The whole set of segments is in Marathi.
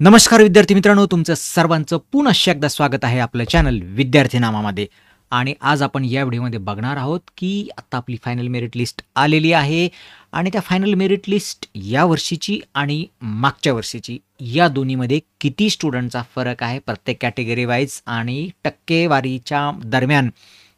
नमस्कार विद्यार्थी मित्रांनो, तुमचं सर्वांचं पुनश्च एकदा स्वागत आहे आपलं चॅनल विद्यार्थी नामामध्ये. आणि आज आपण या व्हिडिओमध्ये बघणार आहोत की आता आपली फायनल मेरिट लिस्ट आलेली आहे आणि त्या फायनल मेरिट लिस्ट या वर्षीची आणि मागच्या वर्षीची या दोन्हीमध्ये किती स्टुडंटचा फरक आहे प्रत्येक कॅटेगरी वाईज आणि टक्केवारीच्या दरम्यान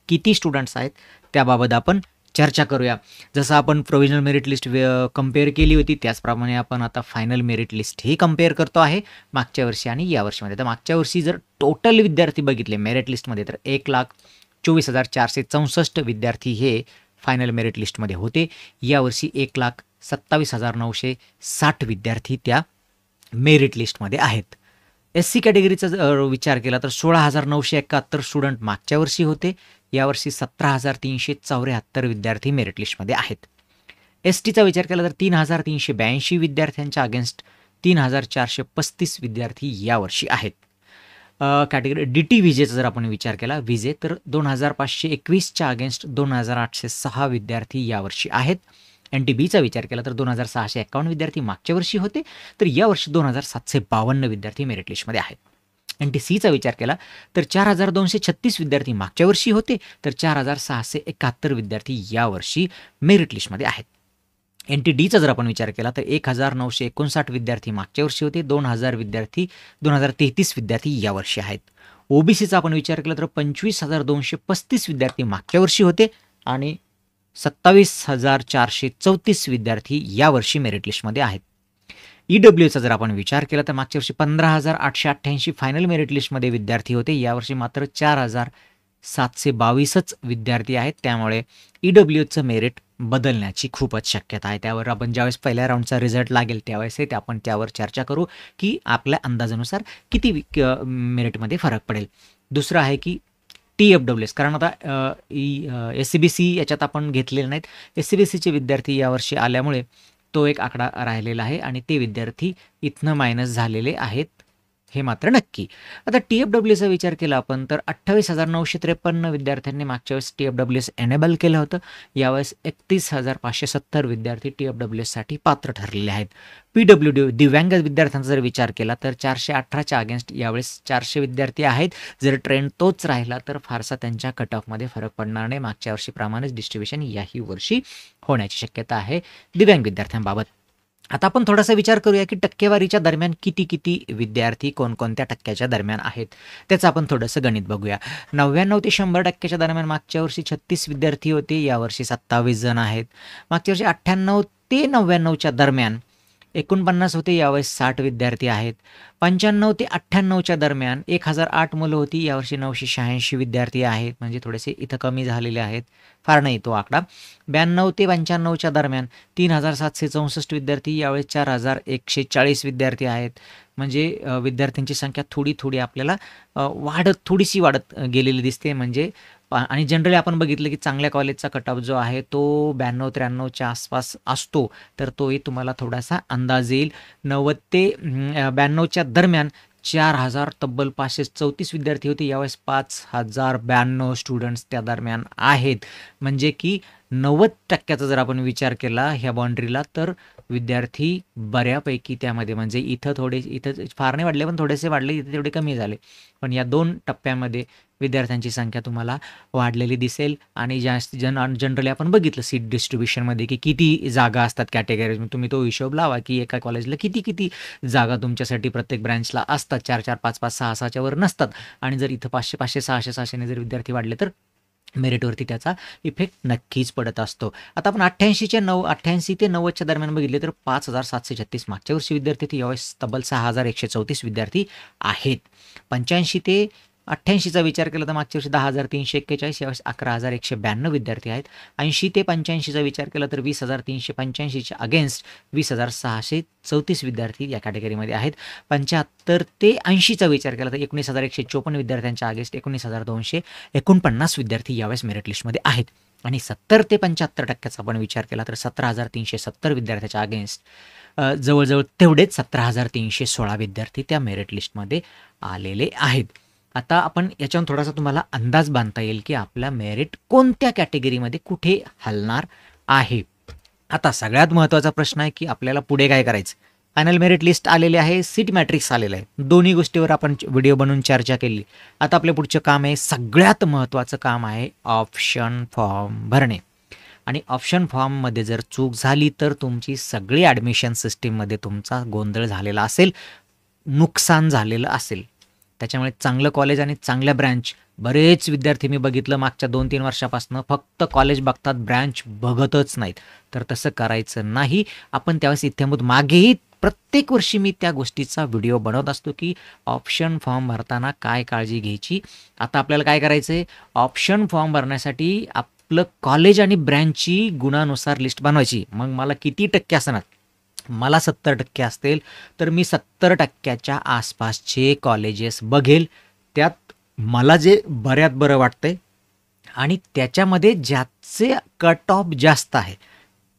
किती स्टुडंट्स आहेत त्याबाबत आपण चर्चा करूया. जसं आपण प्रोव्हिजनल मेरिट लिस्ट कंपेअर केली होती त्याचप्रमाणे आपण आता फायनल मेरिट लिस्ट ही कंपेअर करतो आहे मागच्या वर्षी आणि या वर्षीमध्ये. तर मागच्या वर्षी जर टोटल विद्यार्थी बघितले मेरिट लिस्टमध्ये तर 1,24,464 विद्यार्थी हे फायनल मेरिट लिस्टमध्ये होते. यावर्षी 1,27,960 विद्यार्थी त्या मेरिट लिस्टमध्ये आहेत. SC कॅटेगरीचा जर विचार केला तर 16,971 स्टुडंट मागच्या वर्षी होते. यावर्षी 17,374 विद्यार्थी मेरिट लिस्टमध्ये आहेत. STचा विचार केला तर 3,382 विद्यार्थ्यांच्या अगेन्स्ट 3,435 विद्यार्थी यावर्षी आहेत. कॅटेगरी DT विजेचा जर आपण विचार केला विजे तर 2,521च्या अगेन्स्ट 2,806 विद्यार्थी यावर्षी आहेत. NTBचा विचार केला तर 2,651 विद्यार्थी मागच्या वर्षी होते तर यावर्षी 2,752 विद्यार्थी मेरिट लिस्टमध्ये आहेत. NTCचा विचार केला तर 4,236 विद्यार्थी मागच्या वर्षी होते तर 4,671 विद्यार्थी यावर्षी मेरिट लिस्टमध्ये आहेत. NTDचा जर आपण विचार केला तर 1,959 विद्यार्थी मागच्या वर्षी होते, 2,033 विद्यार्थी यावर्षी आहेत. OBCचा आपण विचार केला तर 25,235 विद्यार्थी मागच्या वर्षी होते आणि 27,434 विद्यार्थी यावर्षी मेरिट लिस्टमध्ये आहेत. EWचा जर आपण विचार केला तर मागच्या वर्षी 15,888 फायनल मेरिट लिस्टमध्ये विद्यार्थी होते. यावर्षी मात्र 4,722च विद्यार्थी आहेत. त्यामुळे EWचं मेरिट बदलण्याची खूपच शक्यता आहे. त्यावर आपण ज्यावेळेस पहिल्या राऊंडचा रिझल्ट लागेल त्यावेळेस आपण त्यावर चर्चा करू की आपल्या अंदाजानुसार किती मेरिटमध्ये फरक पडेल. दुसरं आहे की TFWS, कारण आता SCBC याच्यात आपण घेतलेले नाहीत. SCBCचे विद्यार्थी यावर्षी आल्यामुळे तो एक आकडा राहिलेला आहे आणि ते विद्यार्थी इथनं मायनस झालेले आहेत हे मात्र नक्की. आता TFWSचा विचार केला आपण तर 28,953 विद्यार्थ्यांनी मागच्या वेळेस TFWS एनेबल केलं होतं. यावेळेस 31,570 विद्यार्थी TFWSसाठी पात्र ठरलेले आहेत. PWD दिव्यांग विद्यार्थ्यांचा जर विचार केला तर 418च्या अगेन्स्ट यावेळेस 400 विद्यार्थी आहेत. जर ट्रेंड तोच राहिला तर फारसा त्यांच्या कट ऑफमध्ये फरक पडणार नाही. मागच्या वर्षीप्रमाणेच डिस्ट्रीब्युशन याही वर्षी होण्याची शक्यता आहे दिव्यांग विद्यार्थ्यांबाबत. आता आपण थोडासा विचार करूया की टक्केवारीच्या दरम्यान किती विद्यार्थी कोणकोणत्या टक्क्याच्या दरम्यान आहेत त्याचं आपण थोडंसं गणित बघूया. 99 ते 100% दरम्यान मागच्या वर्षी 36 विद्यार्थी होते, यावर्षी 27 जण आहेत. मागच्या वर्षी 98 ते 99च्या दरम्यान 49 होते, यावेळेस 60 विद्यार्थी आहेत. 95 ते 98च्या दरम्यान 1,008 मुलं होती, यावर्षी 986 विद्यार्थी आहेत. म्हणजे थोडेसे इथं कमी झालेले आहेत, फार नाही तो आकडा. 92 ते 95च्या दरम्यान 3,764 विद्यार्थी, यावेळेस 4,140 विद्यार्थी आहेत. म्हणजे विद्यार्थ्यांची संख्या थोडी आपल्याला थोडीशी वाढत गेलेली दिसते. म्हणजे आणि जनरली आपण बघितलं की चांगल्या कॉलेजचा कट ऑफ जो आहे तो 92-93च्या आसपास असतो, तर तोही तुम्हाला थोडासा अंदाज येईल. 90 ते 92च्या दरम्यान 4,000 तब्बल 534 विद्यार्थी होते, यावेळेस 5,092 स्टुडंट्स त्या दरम्यान आहेत. म्हणजे की 90% जर आपण विचार केला ह्या बाउंड्रीला तर विद्यार्थी बऱ्यापैकी त्यामध्ये, म्हणजे इथं फार नाही वाढले पण थोडेसे वाढले, इथे तेवढे कमी झाले. पण या 2 टप्प्यामध्ये विद्यार्थ्यांची संख्या तुम्हाला वाढलेली दिसेल. आणि जनरली आपण बघितलं सीट डिस्ट्रीब्युशनमध्ये की किती जागा असतात कॅटेगरीज, तुम्ही तो हिशोब लावा की एका कॉलेजला किती जागा तुमच्यासाठी प्रत्येक ब्रँचला असतात. 4-4, 5-5, 6-6च्या वर नसतात. आणि जर इथं 500-500, 600-600ने जर विद्यार्थी वाढले तर मेरिटवरती त्याचा इफेक्ट नक्कीच पडत असतो. आता आपण 88 ते 90च्या दरम्यान बघितले तर 5,736 मागच्या वर्षी विद्यार्थी होते, यावेळेस तब्बल 6,134 विद्यार्थी आहेत. 85 ते 88चा विचार केला तर मागच्या वर्षी 10,341, यावेळेस 11,192 विद्यार्थी आहेत. 80 ते 85चा विचार केला तर 20,385च्या अगेन्स्ट 20,634 विद्यार्थी या कॅटेगरीमध्ये आहेत. 75 ते 80चा विचार केला तर 19,154 विद्यार्थ्यांच्या अगेन्स्ट 19,249 विद्यार्थी यावेळेस मेरिट लिस्टमध्ये आहेत. आणि 70 ते 75%चा आपण विचार केला तर 17,370 विद्यार्थ्याच्या अगेन्स्ट जवळजवळ तेवढेच 17,316 विद्यार्थी त्या मेरिट लिस्टमध्ये आलेले आहेत. आता आपण याच्यावरून थोडासा तुम्हाला अंदाज बांधता येईल की आपला मेरिट कोणत्या कॅटेगरीमध्ये कुठे हलणार आहे. आता सगळ्यात महत्त्वाचा प्रश्न आहे की आपल्याला पुढे काय करायचं. फायनल मेरिट लिस्ट आलेली आहे, सीट मॅट्रिक्स आलेलं आहे. दोन्ही गोष्टीवर आपण व्हिडिओ बनवून चर्चा केली. आता आपलं पुढचं काम आहे, सगळ्यात महत्त्वाचं काम आहे ऑप्शन फॉर्म भरणे. आणि ऑप्शन फॉर्ममध्ये जर चूक झाली तर तुमची सगळी ॲडमिशन सिस्टीममध्ये तुमचा गोंधळ झालेला असेल, नुकसान झालेलं असेल. त्याच्यामुळे चांगलं कॉलेज आणि चांगल्या ब्रँच, बरेच विद्यार्थी मी बघितलं मागच्या 2-3 वर्षापासून फक्त कॉलेज बघतात, ब्रँच बघतच नाहीत. तर तसं करायचं नाही. आपण त्यावेळेस इत्थंभूत मागेही प्रत्येक वर्षी मी त्या गोष्टीचा व्हिडिओ बनवत असतो की ऑप्शन फॉर्म भरताना काय काळजी घ्यायची. आता आपल्याला काय करायचं आहे, ऑप्शन फॉर्म भरण्यासाठी आपलं कॉलेज आणि ब्रँचची गुणानुसार लिस्ट बनवायची. मग मला किती टक्के असणार, मला 70% असतील तर मी 70%च्या आसपासचे कॉलेजेस बघेल, त्यात मला जे बऱ्यात बरं वाटतंय आणि त्याच्यामध्ये ज्याचे कट ऑफ जास्त आहे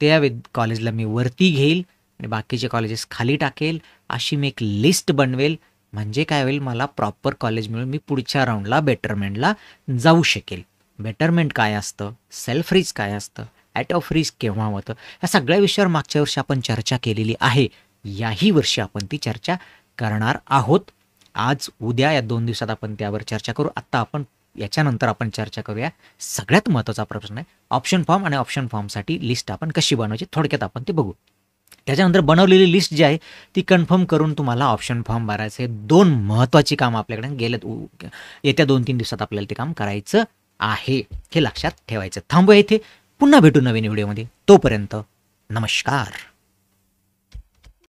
त्या कॉलेजला मी वरती घेईल आणि बाकीचे कॉलेजेस खाली टाकेल. अशी मी एक लिस्ट बनवेल. म्हणजे काय होईल, मला प्रॉपर कॉलेज मिळून मी पुढच्या राऊंडला बेटरमेंटला जाऊ शकेल. बेटरमेंट काय असतं, सेल्फ रिच काय असतं, ॲट ऑफ रिस्क केव्हा होतं, ह्या सगळ्या विषयावर मागच्या वर्षी आपण चर्चा केलेली आहे. याही वर्षी आपण ती चर्चा करणार आहोत. आज उद्या या 2 दिवसात आपण त्यावर चर्चा करू. आत्ता आपण याच्यानंतर आपण चर्चा करूया सगळ्यात महत्त्वाचा प्रश्न आहे ऑप्शन फॉर्म, आणि ऑप्शन फॉर्मसाठी लिस्ट आपण कशी बनवायची थोडक्यात आपण ते बघू. त्याच्यानंतर बनवलेली लिस्ट जी आहे ती कन्फर्म करून तुम्हाला ऑप्शन फॉर्म भरायचे. 2 महत्त्वाची कामं आपल्याकडे येत्या 2-3 दिवसात आपल्याला ते काम करायचं आहे, हे लक्षात ठेवायचं. थांबूया इथे, पुन्हा भेटू नवीन व्हिडिओमध्ये. तोपर्यंत नमस्कार.